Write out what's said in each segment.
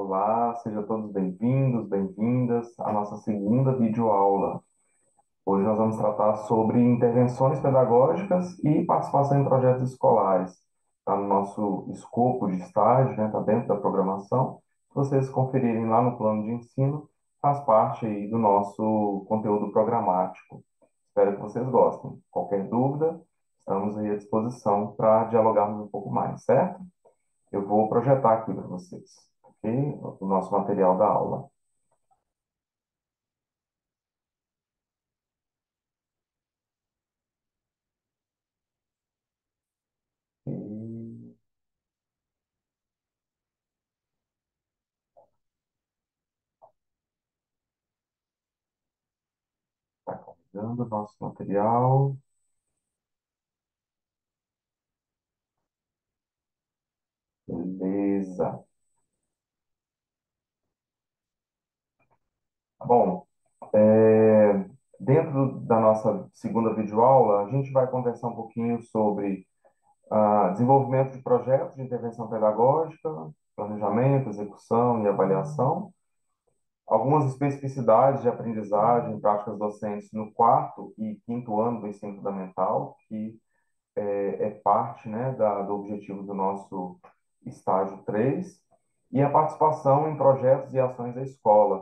Olá, sejam todos bem-vindos, bem-vindas à nossa segunda videoaula. Hoje nós vamos tratar sobre intervenções pedagógicas e participação em projetos escolares. Está no nosso escopo de estágio, né? Está dentro da programação. Se vocês conferirem lá no plano de ensino, faz parte aí do nosso conteúdo programático. Espero que vocês gostem. Qualquer dúvida, estamos aí à disposição para dialogarmos um pouco mais, certo? Eu vou projetar aqui para vocês, ok? O nosso material da aula. E está carregando o nosso material. Beleza. Bom, dentro da nossa segunda videoaula, a gente vai conversar um pouquinho sobre desenvolvimento de projetos de intervenção pedagógica, planejamento, execução e avaliação, algumas especificidades de aprendizagem e práticas docentes no quarto e quinto ano do ensino fundamental, que é parte, né, do objetivo do nosso estágio 3 e a participação em projetos e ações da escola.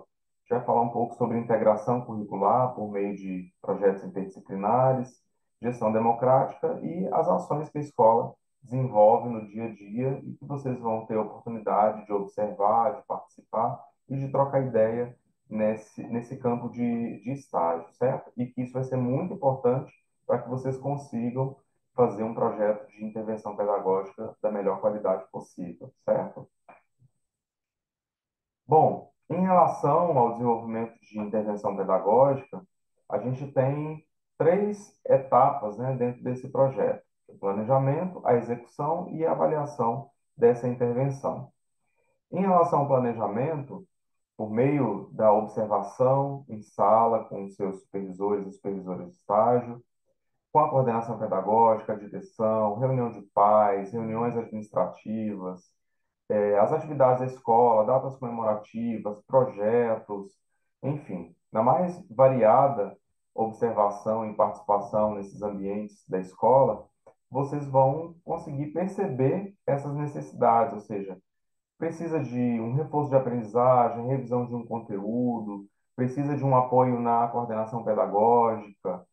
A gente vai falar um pouco sobre integração curricular por meio de projetos interdisciplinares, gestão democrática e as ações que a escola desenvolve no dia a dia e que vocês vão ter a oportunidade de observar, de participar e de trocar ideia nesse campo de estágio, certo? E que isso vai ser muito importante para que vocês consigam fazer um projeto de intervenção pedagógica da melhor qualidade possível, certo? Bom, em relação ao desenvolvimento de intervenção pedagógica, a gente tem três etapas, né, dentro desse projeto: o planejamento, a execução e a avaliação dessa intervenção. Em relação ao planejamento, por meio da observação em sala com os seus supervisores e supervisoras de estágio, com a coordenação pedagógica, direção, reunião de pais, reuniões administrativas, as atividades da escola, datas comemorativas, projetos, enfim, na mais variada observação e participação nesses ambientes da escola, vocês vão conseguir perceber essas necessidades, ou seja, precisa de um reforço de aprendizagem, revisão de um conteúdo, precisa de um apoio na coordenação pedagógica,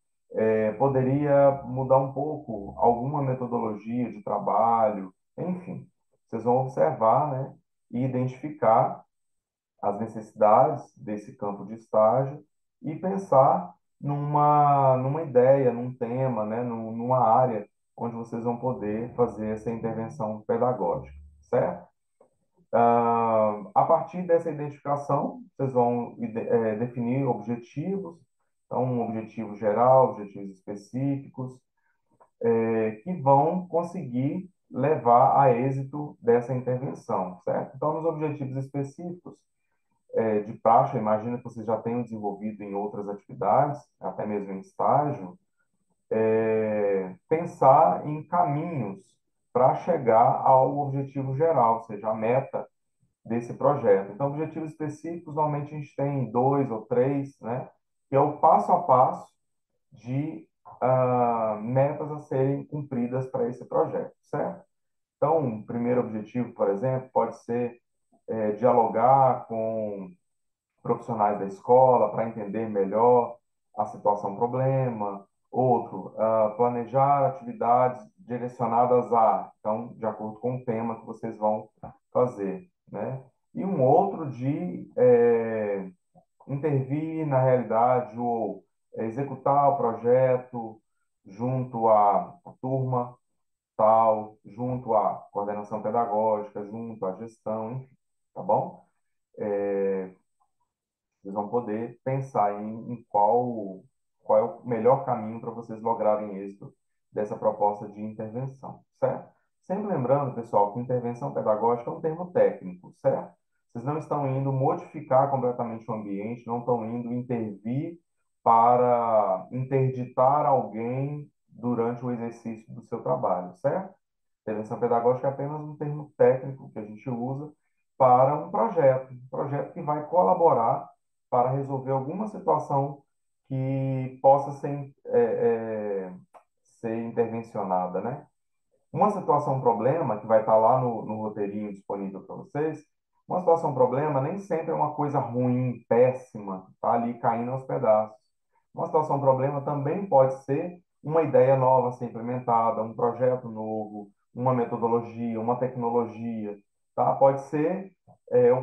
poderia mudar um pouco alguma metodologia de trabalho, enfim, vocês vão observar, né, e identificar as necessidades desse campo de estágio e pensar numa ideia, num tema, né, numa área onde vocês vão poder fazer essa intervenção pedagógica, certo? A partir dessa identificação, vocês vão definir objetivos, então, um objetivo geral, objetivos específicos, que vão conseguir levar a êxito dessa intervenção, certo? Então, nos objetivos específicos de praxe, imagina que vocês já tenham desenvolvido em outras atividades, até mesmo em estágio, pensar em caminhos para chegar ao objetivo geral, ou seja, a meta desse projeto. Então, objetivos específicos, normalmente a gente tem dois ou três, né? Que é o passo a passo de metas a serem cumpridas para esse projeto, certo? Então, o primeiro objetivo, por exemplo, pode ser dialogar com profissionais da escola para entender melhor a situação problema. Outro, planejar atividades direcionadas a, então, de acordo com o tema que vocês vão fazer, né? E um outro de intervir na realidade ou executar o projeto junto à turma tal, junto à coordenação pedagógica, junto à gestão, enfim, tá bom? Vocês vão poder pensar em qual é o melhor caminho para vocês lograrem êxito dessa proposta de intervenção, certo? Sempre lembrando, pessoal, que intervenção pedagógica é um termo técnico, certo? Vocês não estão indo modificar completamente o ambiente, não estão indo intervir para interditar alguém durante o exercício do seu trabalho, certo? Intervenção pedagógica é apenas um termo técnico que a gente usa para um projeto que vai colaborar para resolver alguma situação que possa ser intervencionada, né? Uma situação problema, que vai estar lá no roteirinho disponível para vocês, uma situação problema nem sempre é uma coisa ruim, péssima, que está ali caindo aos pedaços. Uma situação problema também pode ser uma ideia nova a ser implementada, um projeto novo, uma metodologia, uma tecnologia, tá? Pode ser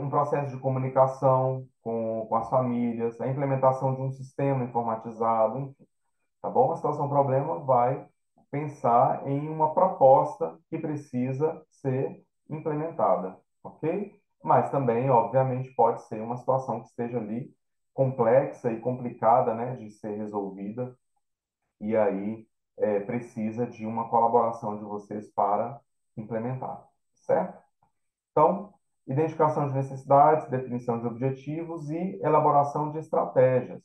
um processo de comunicação com as famílias, a implementação de um sistema informatizado, tá bom? A situação problema vai pensar em uma proposta que precisa ser implementada, ok? Mas também, obviamente, pode ser uma situação que esteja ali complexa e complicada, né, de ser resolvida, e aí precisa de uma colaboração de vocês para implementar, certo? Então, identificação de necessidades, definição de objetivos e elaboração de estratégias.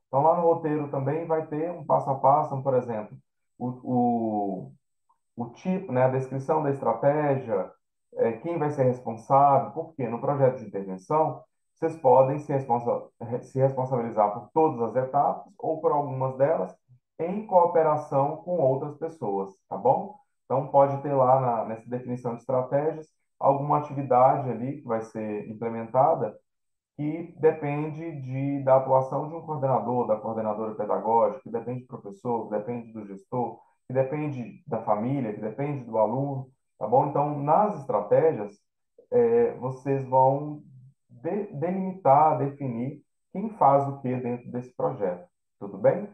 Então, lá no roteiro também vai ter um passo a passo, por exemplo, o, o tipo, né, a descrição da estratégia, quem vai ser responsável, porque no projeto de intervenção, vocês podem se responsabilizar por todas as etapas ou por algumas delas em cooperação com outras pessoas, tá bom? Então, pode ter lá nessa definição de estratégias alguma atividade ali que vai ser implementada que depende da atuação de um coordenador, da coordenadora pedagógica, que depende do professor, que depende do gestor, que depende da família, que depende do aluno, tá bom? Então, nas estratégias, vocês vão delimitar, definir quem faz o que dentro desse projeto, tudo bem?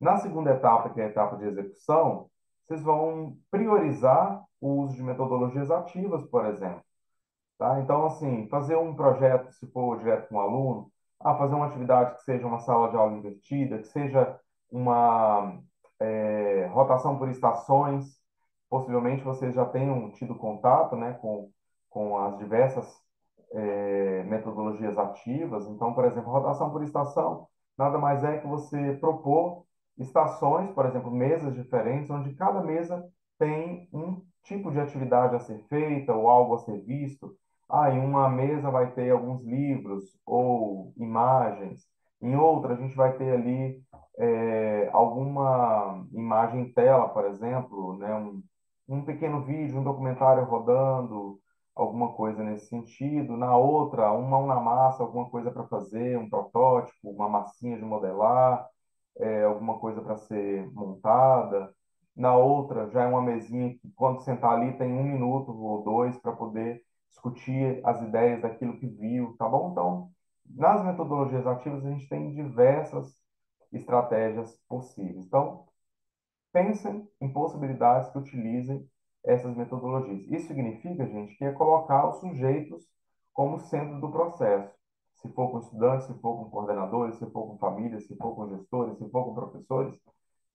Na segunda etapa, que é a etapa de execução, vocês vão priorizar o uso de metodologias ativas, por exemplo. Tá? Então, assim, fazer um projeto, se for direto com um aluno, fazer uma atividade que seja uma sala de aula invertida, que seja uma rotação por estações. Possivelmente vocês já tenham tido contato, né, com as diversas metodologias ativas. Então, por exemplo, rotação por estação nada mais é que você propor estações, por exemplo, mesas diferentes, onde cada mesa tem um tipo de atividade a ser feita ou algo a ser visto. Em uma mesa vai ter alguns livros ou imagens, em outra a gente vai ter ali alguma imagem em tela, por exemplo, né, um pequeno vídeo, um documentário rodando, alguma coisa nesse sentido. Na outra, uma mão na massa, alguma coisa para fazer, um protótipo, uma massinha de modelar, alguma coisa para ser montada. Na outra, já é uma mesinha que, quando sentar ali, tem 1 minuto ou dois para poder discutir as ideias daquilo que viu, tá bom? Então, nas metodologias ativas, a gente tem diversas estratégias possíveis. Então, pensem em possibilidades que utilizem essas metodologias. Isso significa, gente, que é colocar os sujeitos como centro do processo. Se for com estudantes, se for com coordenadores, se for com famílias, se for com gestores, se for com professores,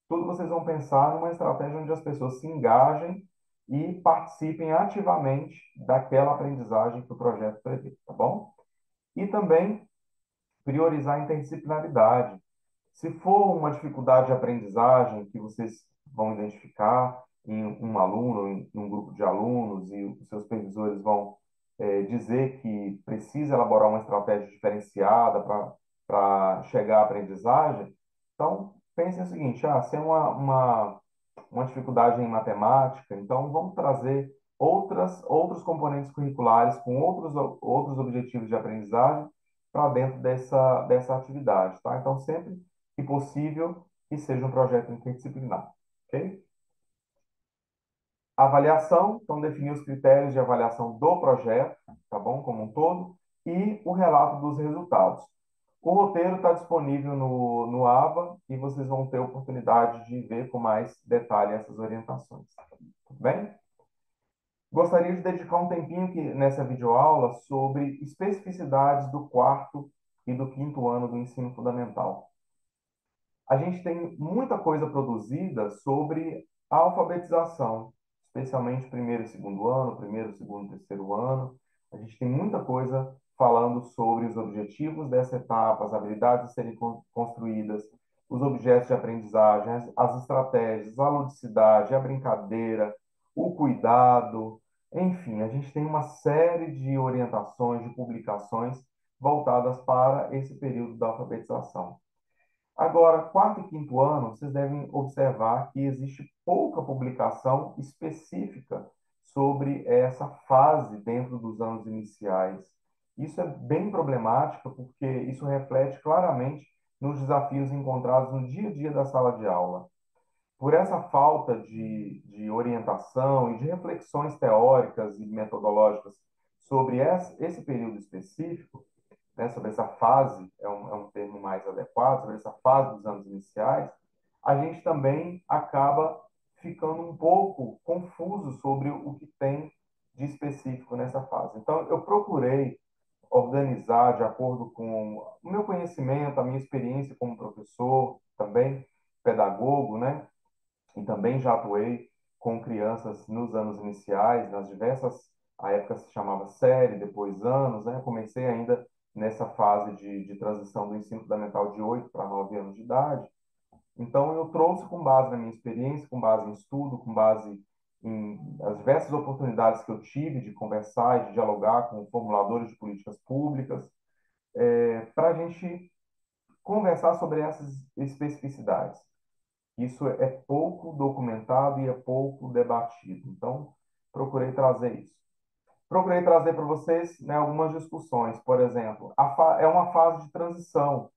tudo vocês vão pensar numa estratégia onde as pessoas se engajem e participem ativamente daquela aprendizagem que o projeto prevê, tá bom? E também priorizar a interdisciplinaridade. Se for uma dificuldade de aprendizagem que vocês vão identificar em um aluno, em um grupo de alunos, e os seus supervisores vão dizer que precisa elaborar uma estratégia diferenciada para chegar à aprendizagem, então pense o seguinte: se é uma dificuldade em matemática, então vamos trazer outros componentes curriculares com outros objetivos de aprendizagem para dentro dessa atividade, tá? Então, sempre que possível, que seja um projeto interdisciplinar, ok? Avaliação, então, definir os critérios de avaliação do projeto, tá bom? Como um todo, e o relato dos resultados. O roteiro está disponível no AVA e vocês vão ter oportunidade de ver com mais detalhe essas orientações, tudo bem? Gostaria de dedicar um tempinho nessa videoaula sobre especificidades do quarto e do quinto ano do ensino fundamental. A gente tem muita coisa produzida sobre a alfabetização, especialmente primeiro e segundo ano, primeiro, segundo, terceiro ano. A gente tem muita coisa falando sobre os objetivos dessa etapa, as habilidades a serem construídas, os objetos de aprendizagem, as estratégias, a ludicidade, a brincadeira, o cuidado, Enfim, a gente tem uma série de orientações, de publicações voltadas para esse período da alfabetização. Agora, quarto e quinto ano, vocês devem observar que existe pouca publicação específica sobre essa fase dentro dos anos iniciais. Isso é bem problemático, porque isso reflete claramente nos desafios encontrados no dia a dia da sala de aula. Por essa falta de orientação e de reflexões teóricas e metodológicas sobre esse período específico, né, sobre essa fase, é um termo mais adequado, sobre essa fase dos anos iniciais, a gente também acaba ficando um pouco confuso sobre o que tem de específico nessa fase. Então, eu procurei organizar de acordo com o meu conhecimento, a minha experiência como professor, também pedagogo, né? E também já atuei com crianças nos anos iniciais, nas diversas, a época se chamava série, depois anos, né? Comecei ainda nessa fase de transição do ensino fundamental de 8 para 9 anos de idade. Então, eu trouxe com base na minha experiência, com base em estudo, com base em as diversas oportunidades que eu tive de conversar e de dialogar com formuladores de políticas públicas, para a gente conversar sobre essas especificidades. Isso é pouco documentado e é pouco debatido. Então, procurei trazer isso. Procurei trazer para vocês, né, algumas discussões. Por exemplo, é uma fase de transição.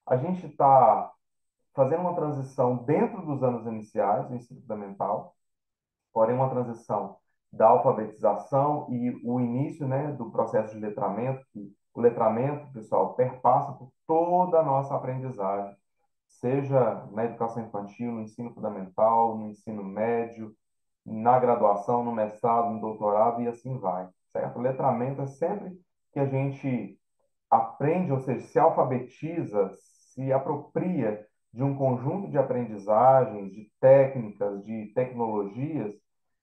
A gente está fazendo uma transição dentro dos anos iniciais do ensino fundamental, porém uma transição da alfabetização e o início, né, do processo de letramento, que o letramento, pessoal, perpassa por toda a nossa aprendizagem, seja na educação infantil, no ensino fundamental, no ensino médio, na graduação, no mestrado, no doutorado e assim vai, certo? O letramento é sempre que a gente aprende, ou seja, se alfabetiza, se apropria de um conjunto de aprendizagens, de técnicas, de tecnologias,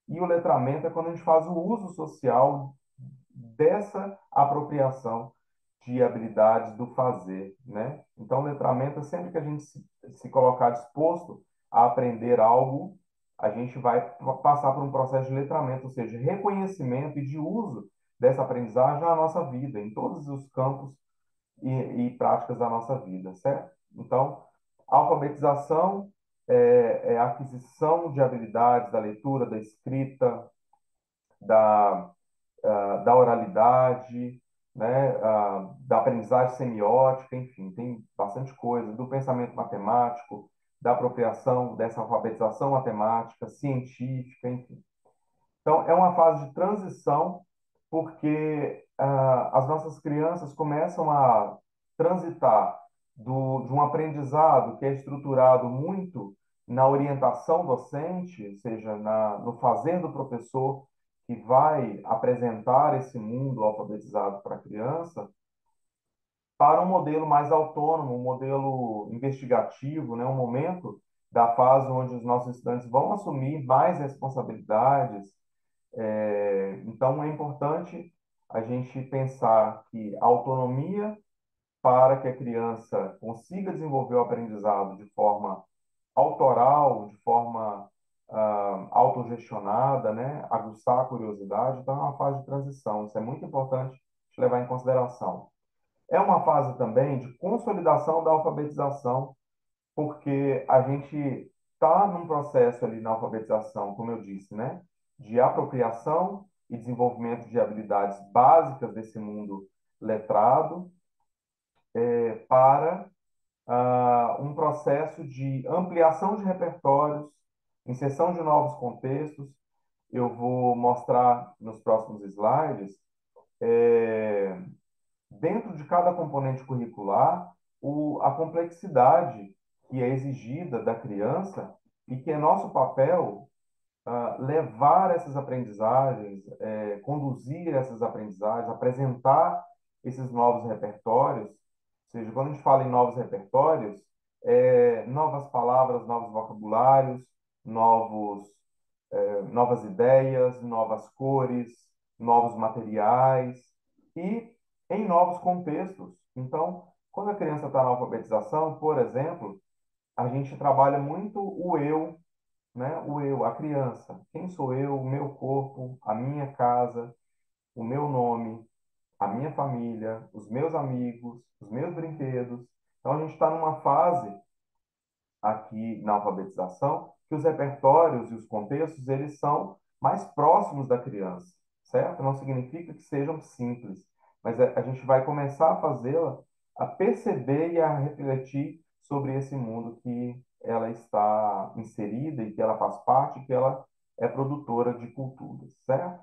e o letramento é quando a gente faz o uso social dessa apropriação de habilidades do fazer, né? Então, letramento é sempre que a gente se colocar disposto a aprender algo, a gente vai passar por um processo de letramento, ou seja, reconhecimento e de uso dessa aprendizagem na nossa vida, em todos os campos e práticas da nossa vida, certo? Então, a alfabetização é a aquisição de habilidades da leitura, da escrita, da da oralidade, né, da aprendizagem semiótica, enfim, tem bastante coisa, do pensamento matemático, da apropriação dessa alfabetização matemática, científica, enfim. Então, é uma fase de transição, porque as nossas crianças começam a transitar de um aprendizado que é estruturado muito na orientação docente, ou seja, no fazer do professor, que vai apresentar esse mundo alfabetizado para a criança, para um modelo mais autônomo, um modelo investigativo, né? Um momento da fase onde os nossos estudantes vão assumir mais responsabilidades. Então, é importante a gente pensar que a autonomia para que a criança consiga desenvolver o aprendizado de forma autoral, de forma autogestionada, né? Aguçar a curiosidade, então é uma fase de transição. Isso é muito importante de levar em consideração. É uma fase também de consolidação da alfabetização, porque a gente está num processo ali na alfabetização, como eu disse, né? De apropriação e desenvolvimento de habilidades básicas desse mundo letrado, para um processo de ampliação de repertórios, inserção de novos contextos. Eu vou mostrar nos próximos slides, é, dentro de cada componente curricular, a complexidade que é exigida da criança e que é nosso papel levar essas aprendizagens, conduzir essas aprendizagens, apresentar esses novos repertórios. Ou seja, quando a gente fala em novos repertórios, novas palavras, novos vocabulários, novas ideias, novas cores, novos materiais e em novos contextos. Então, quando a criança está na alfabetização, por exemplo, a gente trabalha muito o eu, né? O eu, a criança. Quem sou eu, o meu corpo, a minha casa, o meu nome, a minha família, os meus amigos, os meus brinquedos. Então, a gente está numa fase aqui na alfabetização que os repertórios e os contextos eles são mais próximos da criança, certo? Não significa que sejam simples, mas a gente vai começar a fazê-la a perceber e a refletir sobre esse mundo que ela está inserida e que ela faz parte, que ela é produtora de culturas, certo?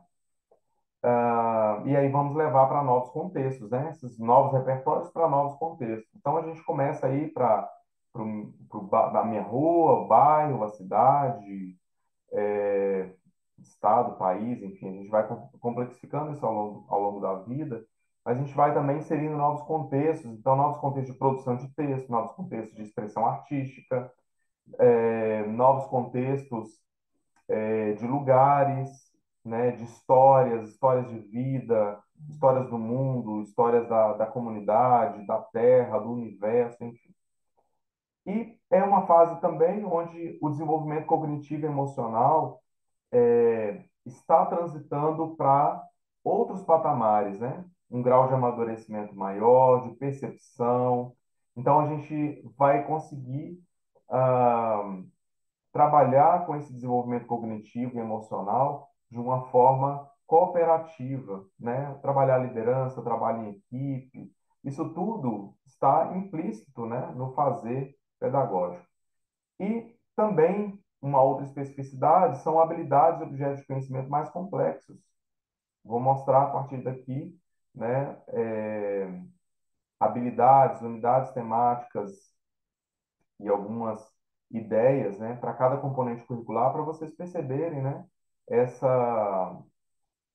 E aí vamos levar para novos contextos, né? Esses novos repertórios para novos contextos. Então a gente começa aí para a minha rua, o bairro, a cidade, estado, país, enfim, a gente vai complexificando isso ao longo da vida, mas a gente vai também inserindo novos contextos, então novos contextos de produção de texto, novos contextos de expressão artística, novos contextos de lugares, né, de histórias, histórias de vida, histórias do mundo, histórias da comunidade, da terra, do universo, enfim. E é uma fase também onde o desenvolvimento cognitivo e emocional está transitando para outros patamares, né? Um grau de amadurecimento maior, de percepção. Então, a gente vai conseguir ah, trabalhar com esse desenvolvimento cognitivo e emocional de uma forma cooperativa, né? Trabalhar liderança, trabalho em equipe, isso tudo está implícito, né, no fazer pedagógico. E também uma outra especificidade são habilidades e objetos de conhecimento mais complexos. Vou mostrar a partir daqui, né, habilidades, unidades temáticas e algumas ideias, né, para cada componente curricular, para vocês perceberem, né, essa,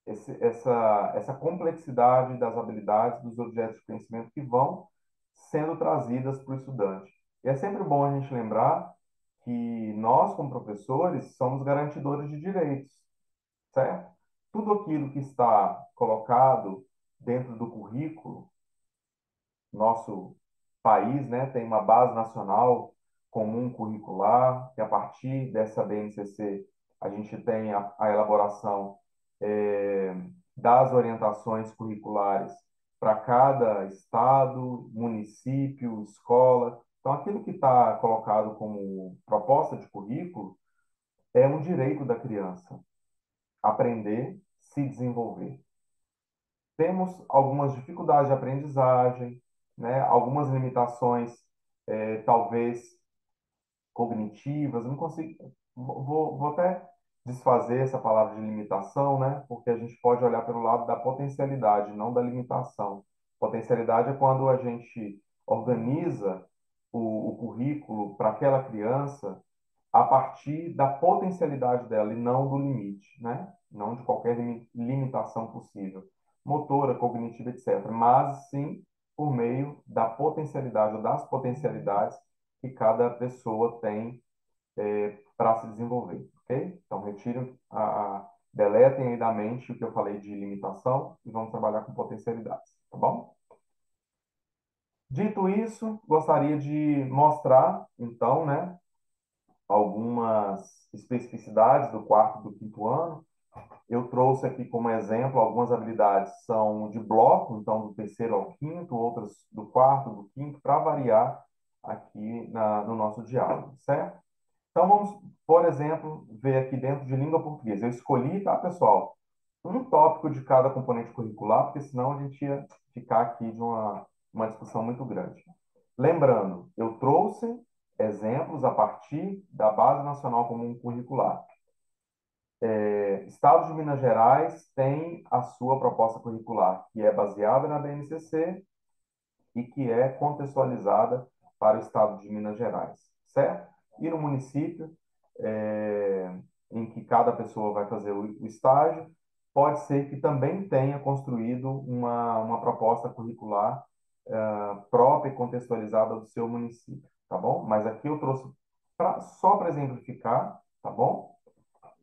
essa complexidade das habilidades, dos objetos de conhecimento que vão sendo trazidas para o estudante. E é sempre bom a gente lembrar que nós, como professores, somos garantidores de direitos, certo? Tudo aquilo que está colocado dentro do currículo, nosso país, né, tem uma base nacional comum curricular, que a partir dessa BNCC a gente tem a elaboração das orientações curriculares para cada estado, município, escola. Então, aquilo que está colocado como proposta de currículo é um direito da criança aprender, se desenvolver. Temos algumas dificuldades de aprendizagem, né? Algumas limitações, talvez cognitivas. Eu não consigo, vou até desfazer essa palavra de limitação, né? Porque a gente pode olhar pelo lado da potencialidade, não da limitação. Potencialidade é quando a gente organiza o currículo para aquela criança a partir da potencialidade dela e não do limite, né? Não de qualquer limitação possível, motora, cognitiva, etc. Mas sim por meio da potencialidade ou das potencialidades que cada pessoa tem para se desenvolver, ok? Então, retirem, deletem aí da mente o que eu falei de limitação e vamos trabalhar com potencialidades, tá bom? Dito isso, gostaria de mostrar, então, né, algumas especificidades do quarto e do quinto ano. Eu trouxe aqui como exemplo algumas habilidades são de bloco, então do terceiro ao quinto, outras do quarto, do quinto, para variar aqui no nosso diálogo, certo? Então vamos, por exemplo, ver aqui dentro de língua portuguesa. Eu escolhi, tá, pessoal, um tópico de cada componente curricular, porque senão a gente ia ficar aqui de uma discussão muito grande. Lembrando, eu trouxe exemplos a partir da Base Nacional Comum Curricular. Estado de Minas Gerais tem a sua proposta curricular, que é baseada na BNCC e que é contextualizada para o Estado de Minas Gerais, certo? E no município, em que cada pessoa vai fazer o estágio, pode ser que também tenha construído uma proposta curricular própria e contextualizada do seu município, tá bom? Mas aqui eu trouxe só para exemplificar, tá bom?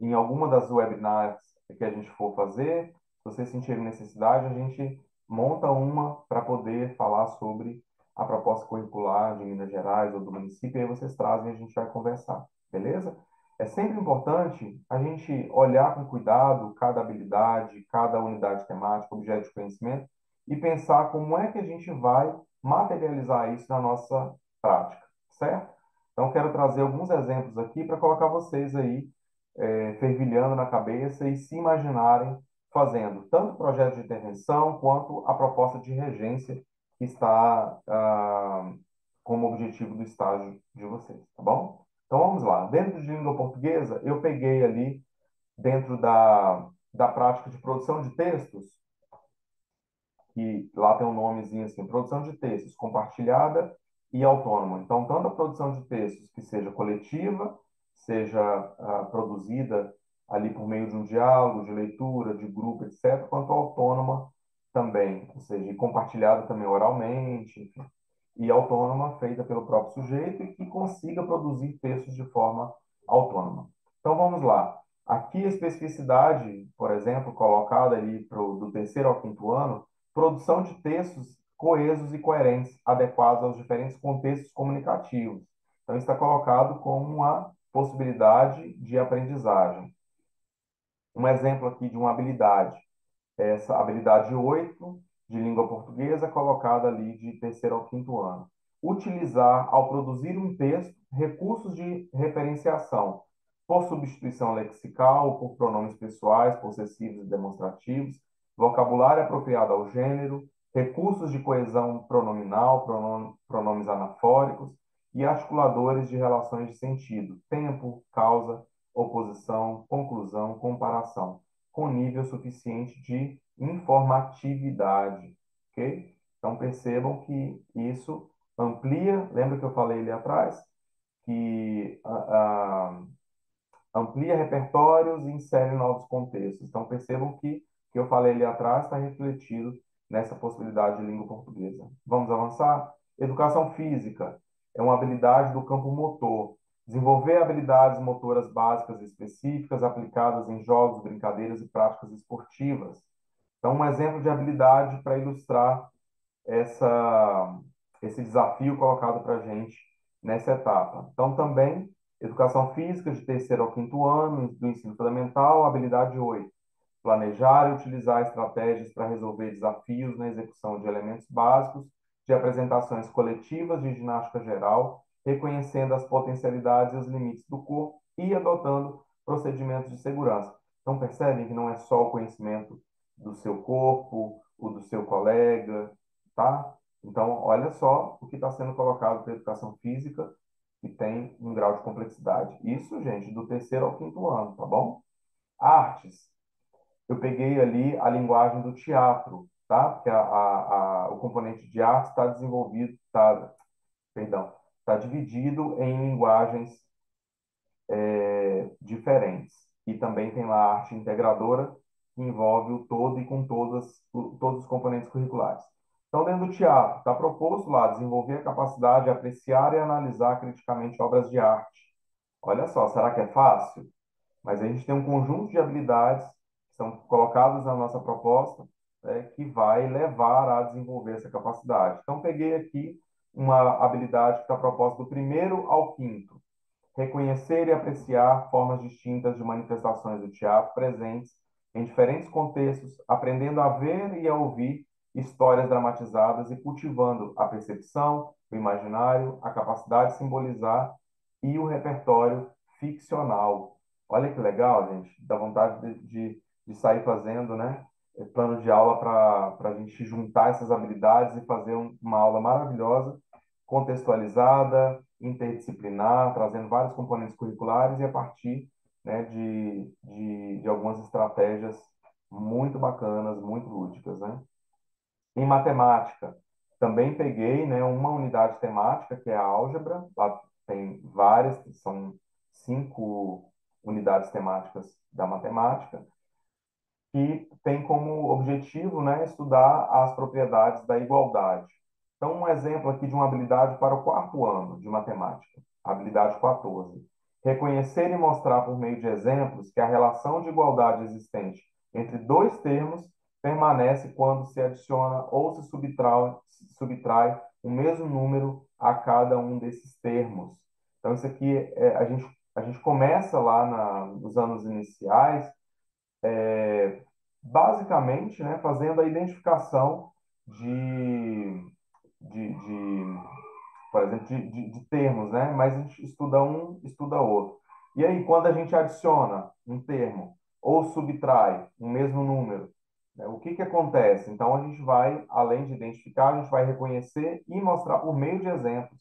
Em alguma das webinars que a gente for fazer, se vocês sentirem necessidade, a gente monta uma para poder falar sobre a proposta curricular de Minas Gerais ou do município, e aí vocês trazem e a gente vai conversar, beleza? É sempre importante a gente olhar com cuidado cada habilidade, cada unidade temática, objeto de conhecimento e pensar como é que a gente vai materializar isso na nossa prática, certo? Então, quero trazer alguns exemplos aqui para colocar vocês aí fervilhando na cabeça e se imaginarem fazendo tanto o projeto de intervenção quanto a proposta de regência que está como objetivo do estágio de vocês, tá bom? Então vamos lá. Dentro de língua portuguesa, eu peguei ali, dentro da prática de produção de textos, que lá tem um nomezinho assim, produção de textos compartilhada e autônoma. Então, tanto a produção de textos que seja coletiva, seja produzida ali por meio de um diálogo, de leitura, de grupo, etc., quanto autônoma também, ou seja, e compartilhada também oralmente, enfim, e autônoma, feita pelo próprio sujeito e que consiga produzir textos de forma autônoma. Então, vamos lá. Aqui a especificidade, por exemplo, colocada ali do terceiro ao quinto ano, produção de textos coesos e coerentes, adequados aos diferentes contextos comunicativos. Então, está colocado como uma possibilidade de aprendizagem. Um exemplo aqui de uma habilidade, essa habilidade 8 de língua portuguesa, colocada ali de terceiro ao quinto ano. Utilizar, ao produzir um texto, recursos de referenciação, por substituição lexical, por pronomes pessoais, possessivos e demonstrativos, vocabulário apropriado ao gênero, recursos de coesão pronominal, pronomes anafóricos e articuladores de relações de sentido, tempo, causa, oposição, conclusão, comparação, com nível suficiente de informatividade, ok? Então percebam que isso amplia, lembra que eu falei ali atrás, que amplia repertórios e insere novos contextos. Então percebam que eu falei ali atrás está refletido nessa possibilidade de língua portuguesa. Vamos avançar? Educação física é uma habilidade do campo motor. Desenvolver habilidades motoras básicas e específicas aplicadas em jogos, brincadeiras e práticas esportivas. Então, um exemplo de habilidade para ilustrar essa, esse desafio colocado para a gente nessa etapa. Então, também, educação física de terceiro ao quinto ano do ensino fundamental, habilidade 8. Planejar e utilizar estratégias para resolver desafios na execução de elementos básicos de apresentações coletivas de ginástica geral, reconhecendo as potencialidades e os limites do corpo e adotando procedimentos de segurança. Então, percebem que não é só o conhecimento do seu corpo, o do seu colega, tá? Então, olha só o que está sendo colocado para a educação física, que tem um grau de complexidade. Isso, gente, do terceiro ao quinto ano, tá bom? Artes. Eu peguei ali a linguagem do teatro, tá? Porque o componente de arte está desenvolvido, perdão, está dividido em linguagens diferentes. E também tem lá a arte integradora, que envolve o todo e com todos os componentes curriculares. Então, dentro do teatro, está proposto lá desenvolver a capacidade de apreciar e analisar criticamente obras de arte. Olha só, será que é fácil? Mas a gente tem um conjunto de habilidades que são colocadas na nossa proposta, que vai levar a desenvolver essa capacidade. Então, peguei aqui uma habilidade que está proposta do primeiro ao quinto. Reconhecer e apreciar formas distintas de manifestações do teatro presentes em diferentes contextos, aprendendo a ver e a ouvir histórias dramatizadas e cultivando a percepção, o imaginário, a capacidade de simbolizar e o repertório ficcional. Olha que legal, gente. Dá vontade de sair fazendo, né? Plano de aula para a gente juntar essas habilidades e fazer uma aula maravilhosa, contextualizada, interdisciplinar, trazendo vários componentes curriculares e a partir, né, de algumas estratégias muito bacanas, muito lúdicas, né? Em matemática, também peguei, né, uma unidade temática, que é a álgebra. Lá tem várias, são 5 unidades temáticas da matemática, que tem como objetivo, né, estudar as propriedades da igualdade. Então, um exemplo aqui de uma habilidade para o quarto ano de matemática, habilidade 14. Reconhecer e mostrar por meio de exemplos que a relação de igualdade existente entre dois termos permanece quando se adiciona ou se subtrai o mesmo número a cada um desses termos. Então, isso aqui a gente A gente começa lá nos anos iniciais, basicamente, né, fazendo a identificação de por exemplo, de termos, né? Mas a gente estuda um, estuda outro. E aí, quando a gente adiciona um termo ou subtrai um mesmo número, né, o que que acontece? Então, a gente vai, além de identificar, a gente vai reconhecer e mostrar por meio de exemplos.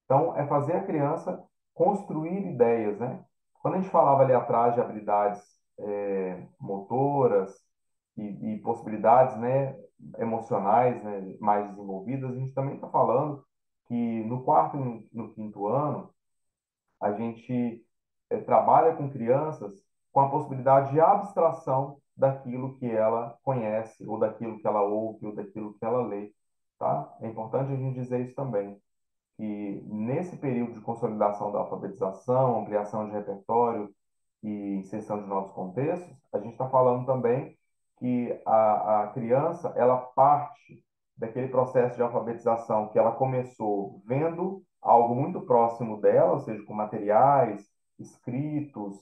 Então, é fazer a criança construir ideias, né? Quando a gente falava ali atrás de habilidades motoras e possibilidades, né, emocionais, né, mais desenvolvidas, a gente também está falando que no quarto e no quinto ano, a gente trabalha com crianças com a possibilidade de abstração daquilo que ela conhece, ou daquilo que ela ouve, ou daquilo que ela lê, tá? É importante a gente dizer isso também, que nesse período de consolidação da alfabetização, ampliação de repertório e inserção de novos contextos, a gente está falando também que a criança ela parte daquele processo de alfabetização que ela começou vendo algo muito próximo dela, ou seja, com materiais, escritos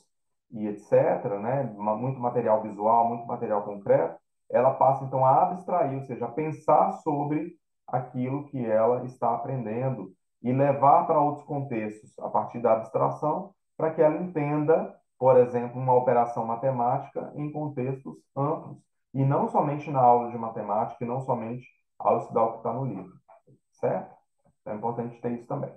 e etc., né? Muito material visual, muito material concreto, ela passa então a abstrair, ou seja, a pensar sobre aquilo que ela está aprendendo e levar para outros contextos a partir da abstração, para que ela entenda, por exemplo, uma operação matemática em contextos amplos, e não somente na aula de matemática, e não somente ao estudar o que está no livro, certo? Então é importante ter isso também.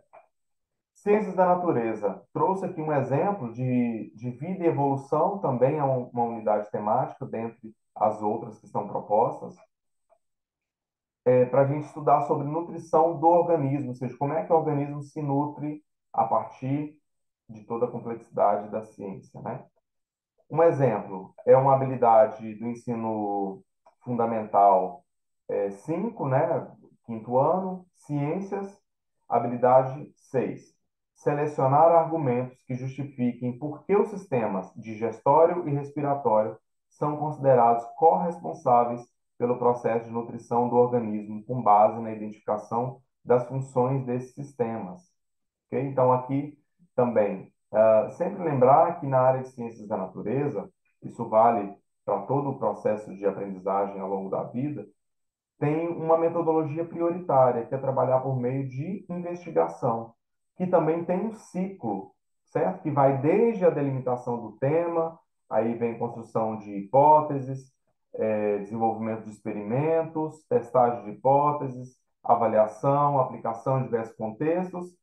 Ciências da natureza. Trouxe aqui um exemplo de vida e evolução, também é uma unidade temática, dentre as outras que estão propostas, para a gente estudar sobre nutrição do organismo, ou seja, como é que o organismo se nutre a partir de toda a complexidade da ciência, né? Um exemplo é uma habilidade do ensino fundamental 5, né? Quinto ano, ciências, habilidade 6. Selecionar argumentos que justifiquem por que os sistemas digestório e respiratório são considerados corresponsáveis pelo processo de nutrição do organismo, com base na identificação das funções desses sistemas. Ok? Então, aqui também, sempre lembrar que na área de ciências da natureza, isso vale para todo o processo de aprendizagem ao longo da vida, tem uma metodologia prioritária, que é trabalhar por meio de investigação, que também tem um ciclo, certo? Que vai desde a delimitação do tema, aí vem construção de hipóteses, desenvolvimento de experimentos, testagem de hipóteses, avaliação, aplicação em diversos contextos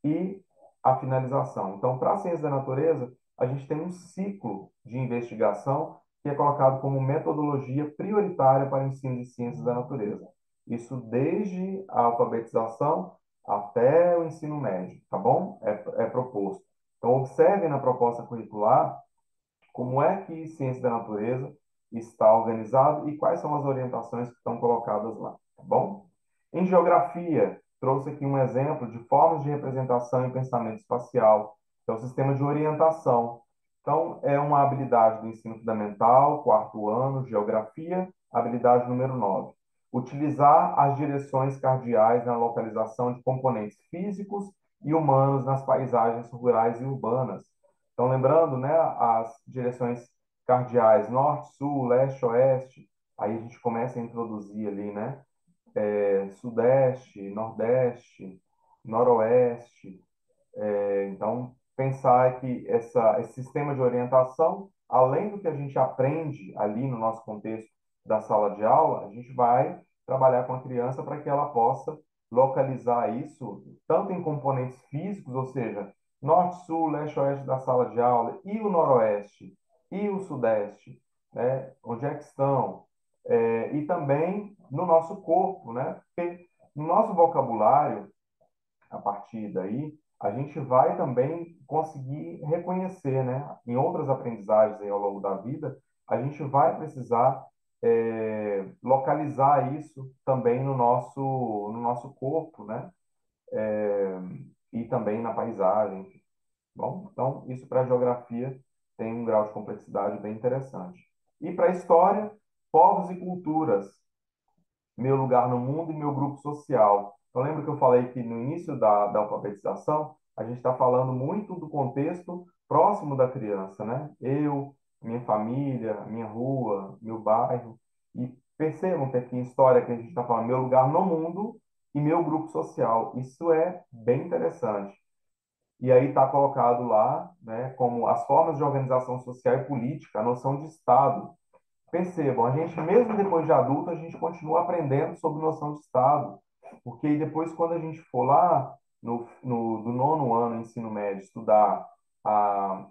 e a finalização. Então, para a ciência da natureza, a gente tem um ciclo de investigação que é colocado como metodologia prioritária para o ensino de ciências da natureza. Isso desde a alfabetização até o ensino médio, tá bom? É proposto. Então, observe na proposta curricular como é que ciência da natureza está organizado e quais são as orientações que estão colocadas lá, tá bom? Em geografia, trouxe aqui um exemplo de formas de representação e pensamento espacial, que é o sistema de orientação. Então, é uma habilidade do ensino fundamental, quarto ano, geografia, habilidade número 9. Utilizar as direções cardeais na localização de componentes físicos e humanos nas paisagens rurais e urbanas. Então, lembrando, né, as direções cardeais norte, sul, leste, oeste, aí a gente começa a introduzir ali, né, sudeste, nordeste, noroeste. Então, pensar que esse sistema de orientação, além do que a gente aprende ali no nosso contexto da sala de aula, a gente vai trabalhar com a criança para que ela possa localizar isso tanto em componentes físicos, ou seja, norte, sul, leste, oeste da sala de aula, e o noroeste, e o sudeste, né? Onde é que estão? E também no nosso corpo, né? Porque no nosso vocabulário, a partir daí, a gente vai também conseguir reconhecer, né? Em outras aprendizagens aí ao longo da vida, a gente vai precisar localizar isso também no nosso corpo, né? E também na paisagem. Bom, então, isso para a geografia tem um grau de complexidade bem interessante. E para a história, povos e culturas, meu lugar no mundo e meu grupo social. Então, lembra que eu falei que no início da alfabetização, a gente está falando muito do contexto próximo da criança, né? Eu, minha família, minha rua, meu bairro. E percebam que aqui em história que a gente está falando, meu lugar no mundo e meu grupo social. Isso é bem interessante. E aí está colocado lá, né, como as formas de organização social e política, a noção de Estado. Percebam, a gente, mesmo depois de adulto, a gente continua aprendendo sobre noção de Estado, porque aí depois, quando a gente for lá do nono ano ensino médio, estudar a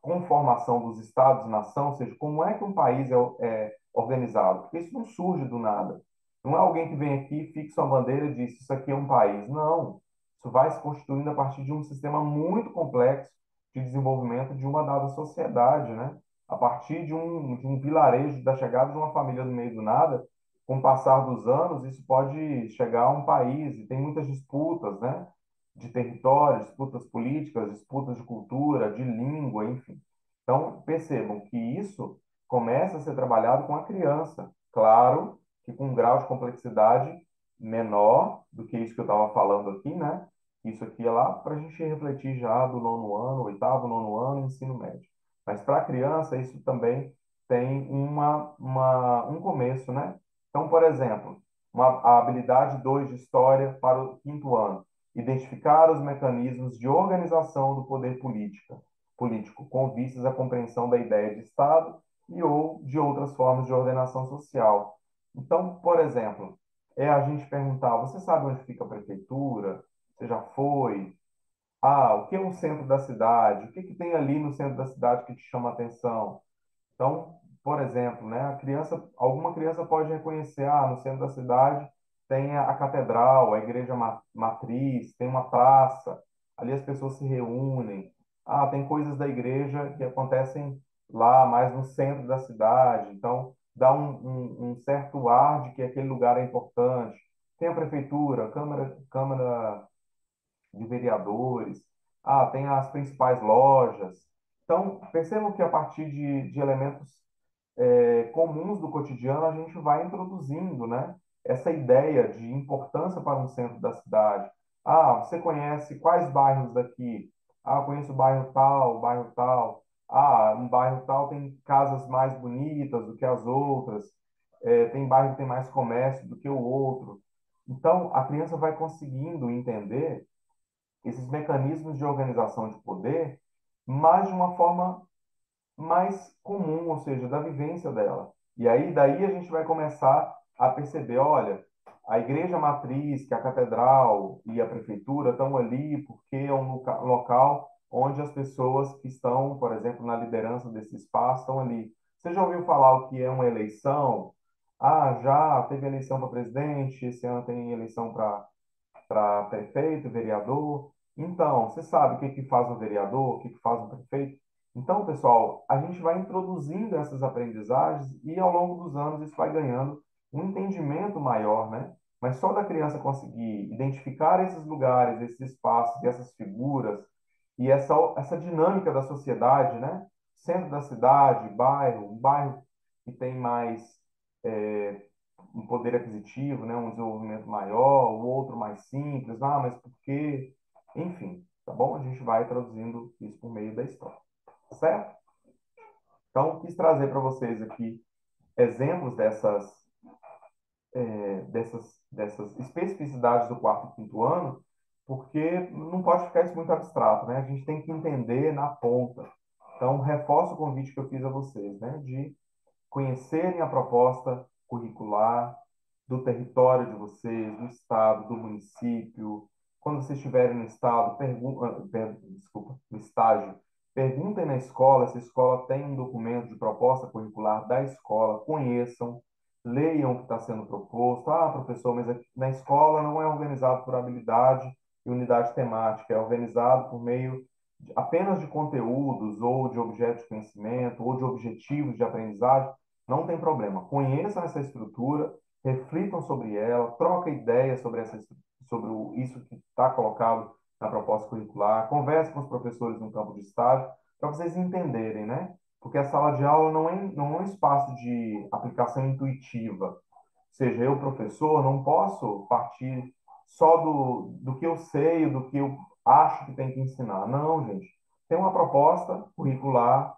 conformação dos Estados-nação, ou seja, como é que um país é organizado, porque isso não surge do nada. Não é alguém que vem aqui, fixa uma bandeira e diz, isso aqui é um país. Não. Isso vai se constituindo a partir de um sistema muito complexo de desenvolvimento de uma dada sociedade, né? A partir de um vilarejo, da chegada de uma família no meio do nada, com o passar dos anos, isso pode chegar a um país, e tem muitas disputas, né? De territórios, disputas políticas, disputas de cultura, de língua, enfim. Então, percebam que isso começa a ser trabalhado com a criança. Claro que com um grau de complexidade menor do que isso que eu estava falando aqui, né? Isso aqui é lá para a gente refletir já do nono ano, oitavo, nono ano, ensino médio. Mas para a criança, isso também tem um começo, né? Então, por exemplo, a habilidade 2 de história para o quinto ano. Identificar os mecanismos de organização do poder político, com vistas à compreensão da ideia de Estado e ou de outras formas de ordenação social. Então, por exemplo, é a gente perguntar: você sabe onde fica a prefeitura? Você já foi? Ah, o que é um centro da cidade? O que que tem ali no centro da cidade que te chama a atenção? Então, por exemplo, né, alguma criança pode reconhecer, no centro da cidade tem a catedral, a igreja matriz, tem uma praça, ali as pessoas se reúnem. Ah, tem coisas da igreja que acontecem lá, mais no centro da cidade. Então, dá um certo ar de que aquele lugar é importante. Tem a prefeitura, Câmara de vereadores, tem as principais lojas. Então, percebam que a partir de elementos comuns do cotidiano, a gente vai introduzindo, né, essa ideia de importância para um centro da cidade. Ah, você conhece quais bairros daqui? Ah, eu conheço o bairro tal, o bairro tal. Ah, um bairro tal tem casas mais bonitas do que as outras. Tem bairro que tem mais comércio do que o outro. Então, a criança vai conseguindo entender esses mecanismos de organização de poder, mas de uma forma mais comum, ou seja, da vivência dela. E aí, daí a gente vai começar a perceber, olha, a igreja matriz, que é a catedral e a prefeitura estão ali porque é um local onde as pessoas que estão, por exemplo, na liderança desse espaço estão ali. Você já ouviu falar o que é uma eleição? Ah, já teve eleição para presidente, esse ano tem eleição para prefeito, vereador. Então, você sabe o que que faz um vereador, o que que faz um prefeito? Então, pessoal, a gente vai introduzindo essas aprendizagens e ao longo dos anos isso vai ganhando um entendimento maior, né? Mas só da criança conseguir identificar esses lugares, esses espaços e essas figuras e essa dinâmica da sociedade, né? Centro da cidade, bairro, um bairro que tem mais é, um poder aquisitivo, né, um desenvolvimento maior, o outro mais simples, mas por quê? Enfim, tá bom? A gente vai traduzindo isso por meio da história, certo? Então, quis trazer para vocês aqui exemplos dessas especificidades do quarto e quinto ano, porque não pode ficar isso muito abstrato, né? A gente tem que entender na ponta. Então, reforço o convite que eu fiz a vocês, né, de conhecerem a proposta curricular do território de vocês, do estado, do município. Quando vocês estiverem no estado, desculpa, no estágio, perguntem na escola se a escola tem um documento de proposta curricular da escola, conheçam, leiam o que está sendo proposto. Ah, professor, mas aqui na escola não é organizado por habilidade e unidade temática, é organizado por meio apenas de conteúdos ou de objetos de conhecimento ou de objetivos de aprendizagem. Não tem problema. Conheçam essa estrutura, reflitam sobre ela, troquem ideias isso que está colocado na proposta curricular, conversem com os professores no campo de estágio, para vocês entenderem, né? Porque a sala de aula não é um espaço de aplicação intuitiva. Ou seja, eu, professor, não posso partir só do que eu sei, do que eu acho que tem que ensinar. Não, gente. Tem uma proposta curricular,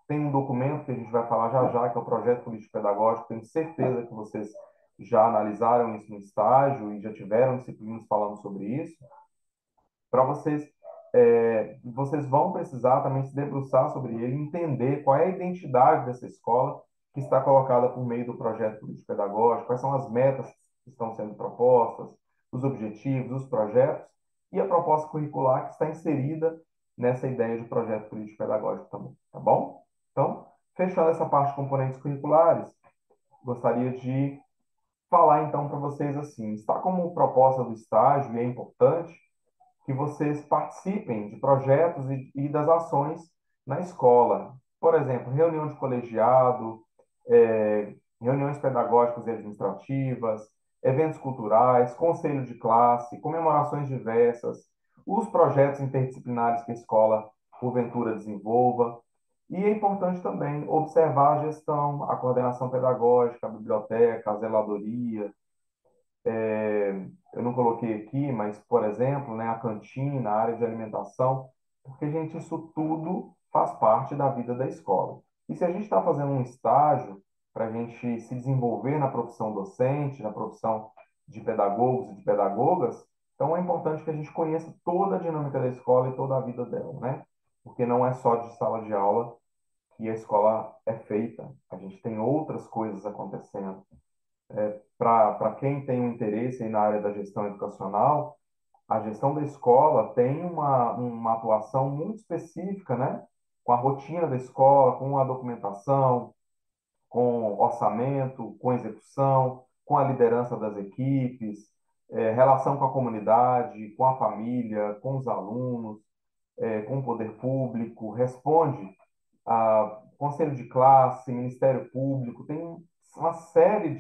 tem um documento que a gente vai falar já já, que é o projeto político-pedagógico. Tenho certeza que vocês já analisaram isso no estágio e já tiveram disciplinas falando sobre isso. Para vocês vão precisar também se debruçar sobre ele, entender qual é a identidade dessa escola que está colocada por meio do projeto político-pedagógico, quais são as metas que estão sendo propostas, os objetivos, os projetos e a proposta curricular que está inserida nessa ideia de projeto político-pedagógico também, tá bom? Então, fechando essa parte de componentes curriculares, gostaria de falar então para vocês assim, está como proposta do estágio e é importante que vocês participem de projetos e das ações na escola. Por exemplo, reunião de colegiado, reuniões pedagógicas e administrativas, eventos culturais, conselho de classe, comemorações diversas, os projetos interdisciplinares que a escola, porventura, desenvolva. E é importante também observar a gestão, a coordenação pedagógica, a biblioteca, a zeladoria, eu não coloquei aqui, mas, por exemplo, né, a cantina, a área de alimentação, porque, gente, isso tudo faz parte da vida da escola. E se a gente está fazendo um estágio para a gente se desenvolver na profissão docente, na profissão de pedagogos e de pedagogas, então é importante que a gente conheça toda a dinâmica da escola e toda a vida dela, né? Porque não é só de sala de aula que a escola é feita, a gente tem outras coisas acontecendo. Para quem tem um interesse aí na área da gestão educacional, a gestão da escola tem uma atuação muito específica, né? Com a rotina da escola, com a documentação, com orçamento, com execução, com a liderança das equipes, relação com a comunidade, com a família, com os alunos, com o poder público, responde a conselho de classe, Ministério Público, tem uma série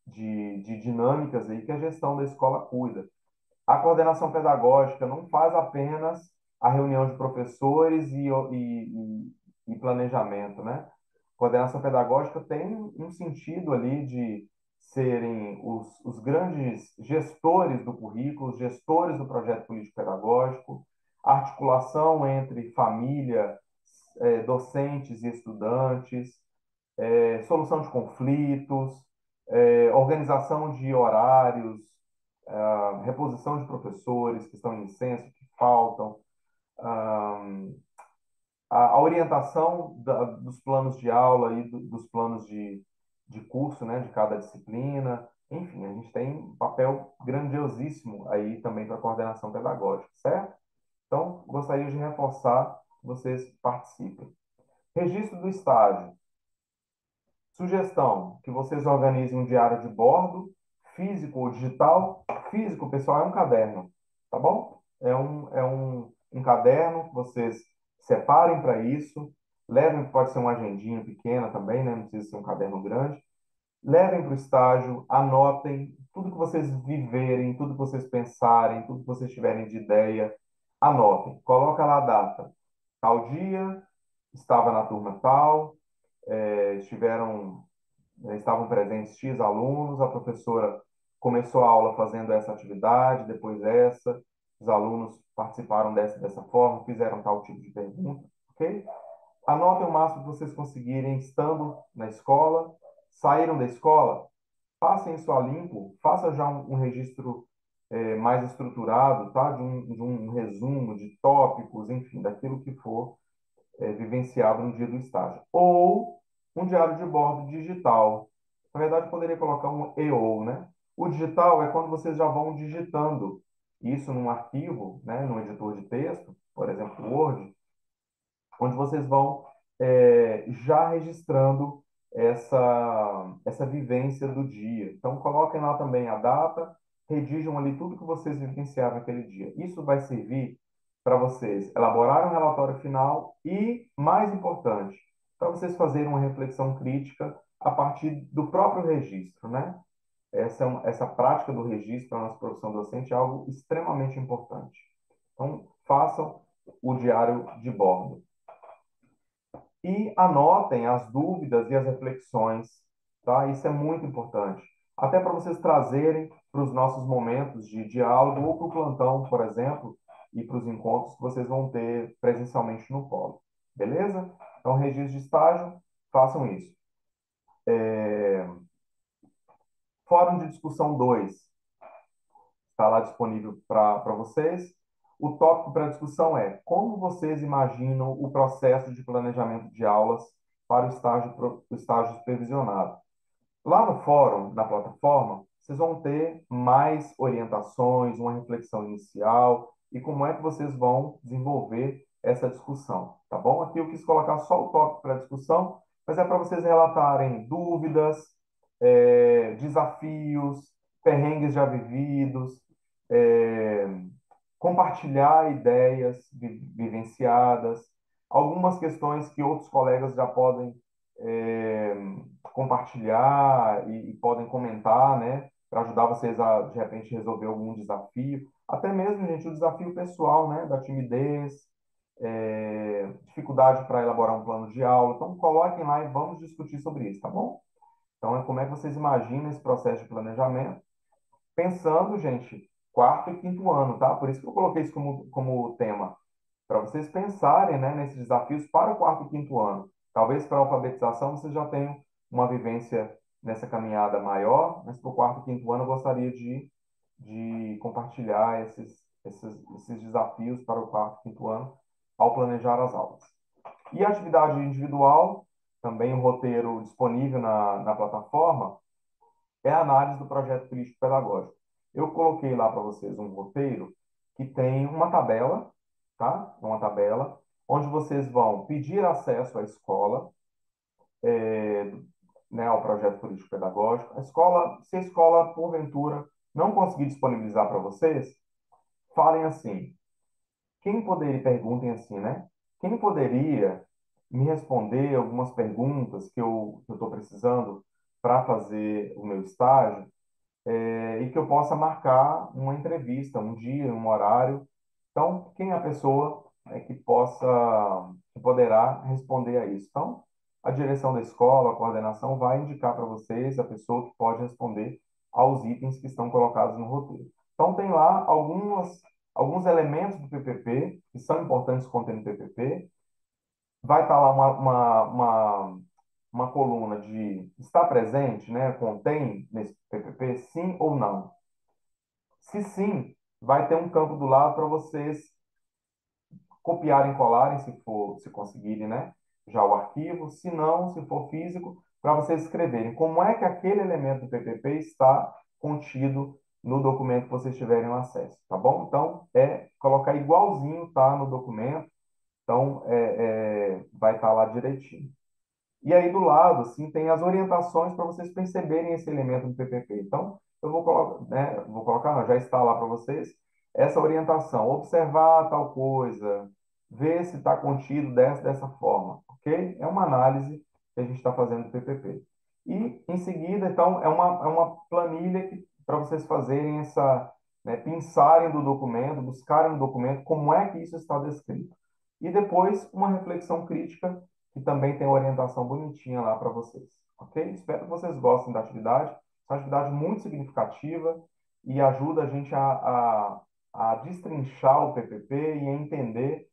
de dinâmicas aí que a gestão da escola cuida. A coordenação pedagógica não faz apenas a reunião de professores e planejamento, né? Coordenação pedagógica tem um sentido ali de serem os grandes gestores do currículo, gestores do projeto político-pedagógico, articulação entre família, docentes e estudantes, solução de conflitos, organização de horários, reposição de professores que estão em licença, que faltam, a orientação dos planos de aula e dos planos de curso, né, de cada disciplina. Enfim, a gente tem um papel grandiosíssimo aí também para a coordenação pedagógica, certo? Então, gostaria de reforçar que vocês participem. Registro do estágio. Sugestão, que vocês organizem um diário de bordo, físico ou digital. Físico, pessoal, é um caderno, tá bom? É um caderno que vocês separem para isso. Levem, pode ser uma agendinha pequena também, né? Não precisa ser um caderno grande. Levem para o estágio, anotem tudo que vocês viverem, tudo que vocês pensarem, tudo que vocês tiverem de ideia, anotem. Coloca lá a data. Tal dia, estava na turma tal, estiveram estavam presentes X alunos, a professora começou a aula fazendo essa atividade, depois essa, os alunos participaram dessa forma, fizeram tal tipo de pergunta, ok? Anotem o máximo que vocês conseguirem estando na escola, saíram da escola, passem isso a limpo, faça já um registro mais estruturado, tá? De um resumo de tópicos, enfim, daquilo que for vivenciado no dia do estágio. Ou um diário de bordo digital. Na verdade, eu poderia colocar um e/ou, né? O digital é quando vocês já vão digitando isso num arquivo, né, num editor de texto, por exemplo, Word, onde vocês vão já registrando essa vivência do dia. Então, coloquem lá também a data, redigam ali tudo que vocês vivenciaram naquele dia. Isso vai servir para vocês elaborarem um relatório final e, mais importante, para vocês fazerem uma reflexão crítica a partir do próprio registro, né? Essa prática do registro para a nossa profissão docente é algo extremamente importante. Então, façam o diário de bordo e anotem as dúvidas e as reflexões, tá? Isso é muito importante. Até para vocês trazerem para os nossos momentos de diálogo ou para o plantão, por exemplo, e para os encontros que vocês vão ter presencialmente no polo. Beleza? Então, registro de estágio, façam isso. Fórum de discussão 2 está lá disponível para vocês. O tópico para discussão é como vocês imaginam o processo de planejamento de aulas para o estágio supervisionado. Lá no fórum, na plataforma, vocês vão ter mais orientações, uma reflexão inicial e como é que vocês vão desenvolver essa discussão, tá bom? Aqui eu quis colocar só o tópico para discussão, mas é para vocês relatarem dúvidas, desafios, perrengues já vividos, é, compartilhar ideias vivenciadas, algumas questões que outros colegas já podem é, compartilhar e podem comentar, né, para ajudar vocês a, de repente, resolver algum desafio. Até mesmo, gente, o desafio pessoal, né, da timidez, dificuldade para elaborar um plano de aula. Então, coloquem lá e vamos discutir sobre isso, tá bom? Então, é como é que vocês imaginam esse processo de planejamento pensando, gente, quarto e quinto ano, tá? Por isso que eu coloquei isso como tema, para vocês pensarem, né, nesses desafios para o quarto e quinto ano. Talvez para a alfabetização vocês já tenham uma vivência nessa caminhada maior, mas para o quarto e quinto ano eu gostaria de compartilhar esses desafios para o quarto e quinto ano ao planejar as aulas. E a atividade individual, também o roteiro disponível na plataforma, é a análise do projeto crítico pedagógico. Eu coloquei lá para vocês um roteiro que tem uma tabela, tá? Uma tabela onde vocês vão pedir acesso à escola, né, ao projeto político pedagógico. A escola, se a escola porventura não conseguir disponibilizar para vocês, falem assim: quem poderia, perguntem assim, né? Quem poderia me responder algumas perguntas que eu estou precisando para fazer o meu estágio? E que eu possa marcar uma entrevista, um dia, um horário. Então, quem é a pessoa que poderá responder a isso? Então, a direção da escola, a coordenação, vai indicar para vocês a pessoa que pode responder aos itens que estão colocados no roteiro. Então, tem lá alguns elementos do PPP que são importantes conter no PPP. Vai estar lá uma coluna de está presente, né? Contém nesse PPP, sim ou não. Se sim, vai ter um campo do lado para vocês copiarem, colarem, se conseguirem, né? Já o arquivo. Se não, se for físico, para vocês escreverem como é que aquele elemento do PPP está contido no documento que vocês tiverem acesso, tá bom? Então, é colocar igualzinho, tá, no documento. Então, vai estar lá direitinho. E aí do lado, assim, tem as orientações para vocês perceberem esse elemento do PPP. Então, eu vou colocar, né, vou colocar, não, já está lá para vocês, essa orientação. Observar tal coisa, ver se está contido dessa forma, ok? É uma análise que a gente está fazendo do PPP. E, em seguida, então, é uma planilha para vocês fazerem essa, né, pensarem do documento, buscarem no documento como é que isso está descrito. E depois, uma reflexão crítica que também tem uma orientação bonitinha lá para vocês, ok? Espero que vocês gostem da atividade. É uma atividade muito significativa e ajuda a gente a destrinchar o PPP e a entender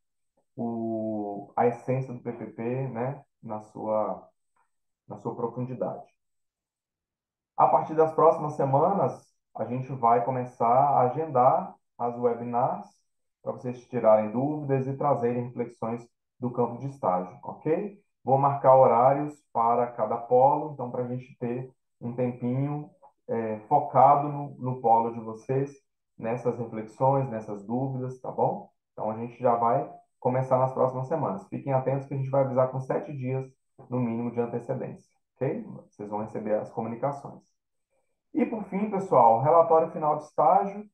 a essência do PPP, né, na sua profundidade. A partir das próximas semanas, a gente vai começar a agendar as webinars para vocês tirarem dúvidas e trazerem reflexões do campo de estágio, ok? Vou marcar horários para cada polo, então, para a gente ter um tempinho focado no polo de vocês, nessas reflexões, nessas dúvidas, tá bom? Então, a gente já vai começar nas próximas semanas. Fiquem atentos que a gente vai avisar com 7 dias, no mínimo, de antecedência, ok? Vocês vão receber as comunicações. E, por fim, pessoal, relatório final de estágio.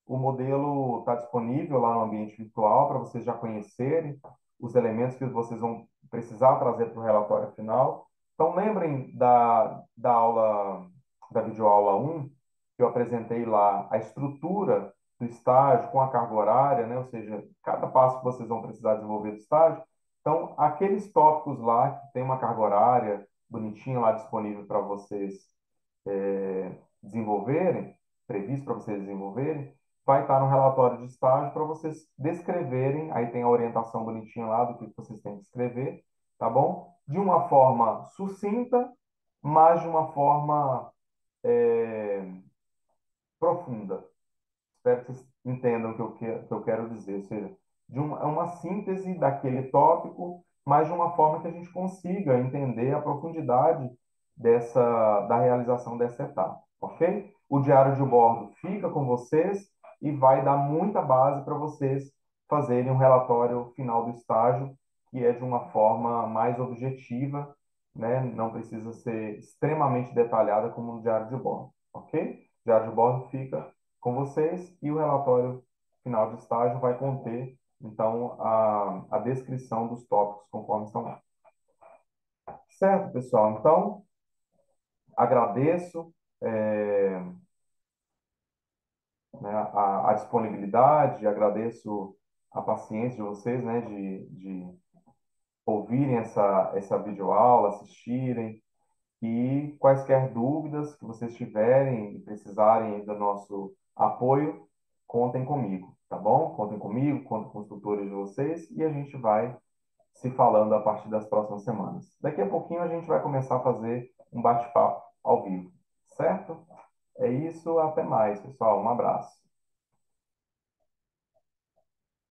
O modelo está disponível lá no ambiente virtual para vocês já conhecerem os elementos que vocês vão precisar trazer para o relatório final. Então, lembrem da aula, da videoaula 1, que eu apresentei lá a estrutura do estágio com a carga horária, né? Ou seja, cada passo que vocês vão precisar desenvolver do estágio. Então, aqueles tópicos lá que tem uma carga horária bonitinha lá disponível para vocês desenvolverem, previsto para vocês desenvolverem, vai estar no relatório de estágio para vocês descreverem, aí tem a orientação bonitinha lá do que vocês têm que escrever, tá bom? De uma forma sucinta, mas de uma forma profunda. Espero que vocês entendam o que eu quero dizer. Ou seja, é uma síntese daquele tópico, mas de uma forma que a gente consiga entender a profundidade da realização dessa etapa, ok? O diário de bordo fica com vocês e vai dar muita base para vocês fazerem um relatório final do estágio, que é de uma forma mais objetiva, né? Não precisa ser extremamente detalhada como no diário de bordo, ok? O diário de bordo fica com vocês e o relatório final de estágio vai conter, então, a descrição dos tópicos conforme estão lá. Certo, pessoal? Então, agradeço né, a disponibilidade, agradeço a paciência de vocês, né, de ouvirem essa videoaula, assistirem, e quaisquer dúvidas que vocês tiverem e precisarem do nosso apoio, contem comigo, tá bom? Contem comigo, contem com os tutores de vocês e a gente vai se falando a partir das próximas semanas. Daqui a pouquinho a gente vai começar a fazer um bate-papo ao vivo, certo? É isso, até mais, pessoal. Um abraço.